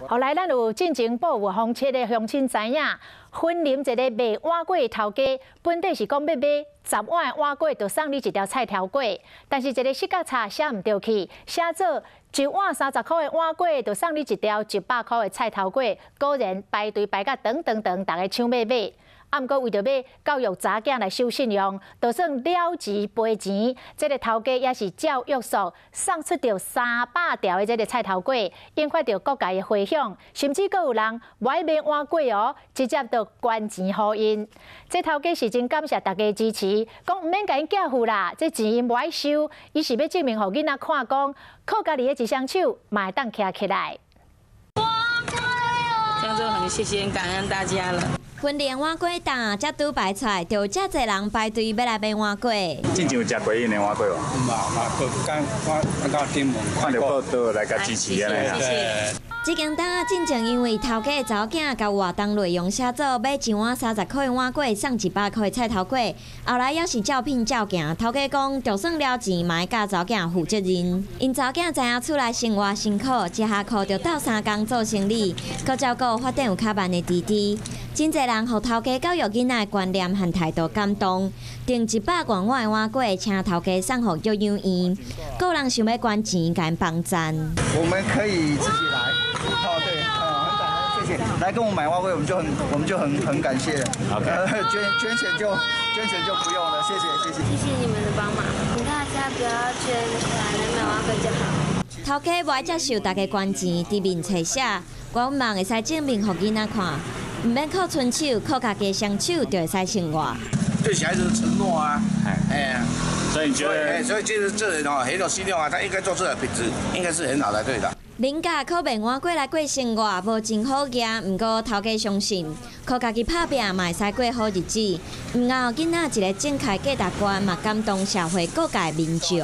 后来咱有进前保护方式的乡亲知影，分林一个卖碗粿的头家，本地是讲要买10碗的碗粿，就送你一条菜头粿，但是一个四角叉写唔对去，写做1碗30块的碗粿，就送你一条100块的菜头粿，果然排队排到长，大家抢买。啊，毋过为着要教育查囝来守信用，就算了钱赔钱，这个头家也是照约束送出着300条的这个菜头粿，引发着各界的回响，甚至阁有人不爱买碗粿哦，直接就捐钱互因。这头家是真感谢大家支持，讲毋免甲因寄付啦，这钱因无爱收，伊是要证明互囡仔看讲，靠家己的一双手嘛会当徛起来。这样就很谢谢感恩大家了。分连碗粿档才拄排出来，就有遮侪人排队要来买碗粿。之前有食过因的碗粿无？我到顶门，看到报道来甲支持安尼啦。这间档进前因为头家的查某囝甲活动内容写做买1碗30块的碗粿，送100块的菜头粿，后来也是照拼照行。头家讲，就算了钱，嘛要甲查某囝负责任。因查某囝知影厝内生活辛苦，一下课就斗3工做生理，佮照顾发展有较慢的弟弟。真侪人互头家教育囡仔的观念和态度感动，订100元碗的碗粿，请头家送互幼幼园。有人想要捐钱，甲因帮赞。我们可以自己来。哦，对，很感恩，谢谢。来跟我们买碗粿，我们就很感谢。OK。捐钱就不用了，谢谢。谢谢你们的帮忙，大家不要捐钱，来买碗粿就好。头家无爱接受大家捐钱，伫面册写，我望会使证明互囡仔看，唔免靠伸手，靠家己双手就会使生活。对小孩子的承诺啊，所以你觉得？所以就是这人哦很有信用啊，他应该做出来品质应该是很好才对的。人家靠卖碗粿来过生活，无真好行。毋过头家相信，靠家己拍拼嘛会使过好日子。毋过囡仔一个正确价值观，嘛感动社会各界民众。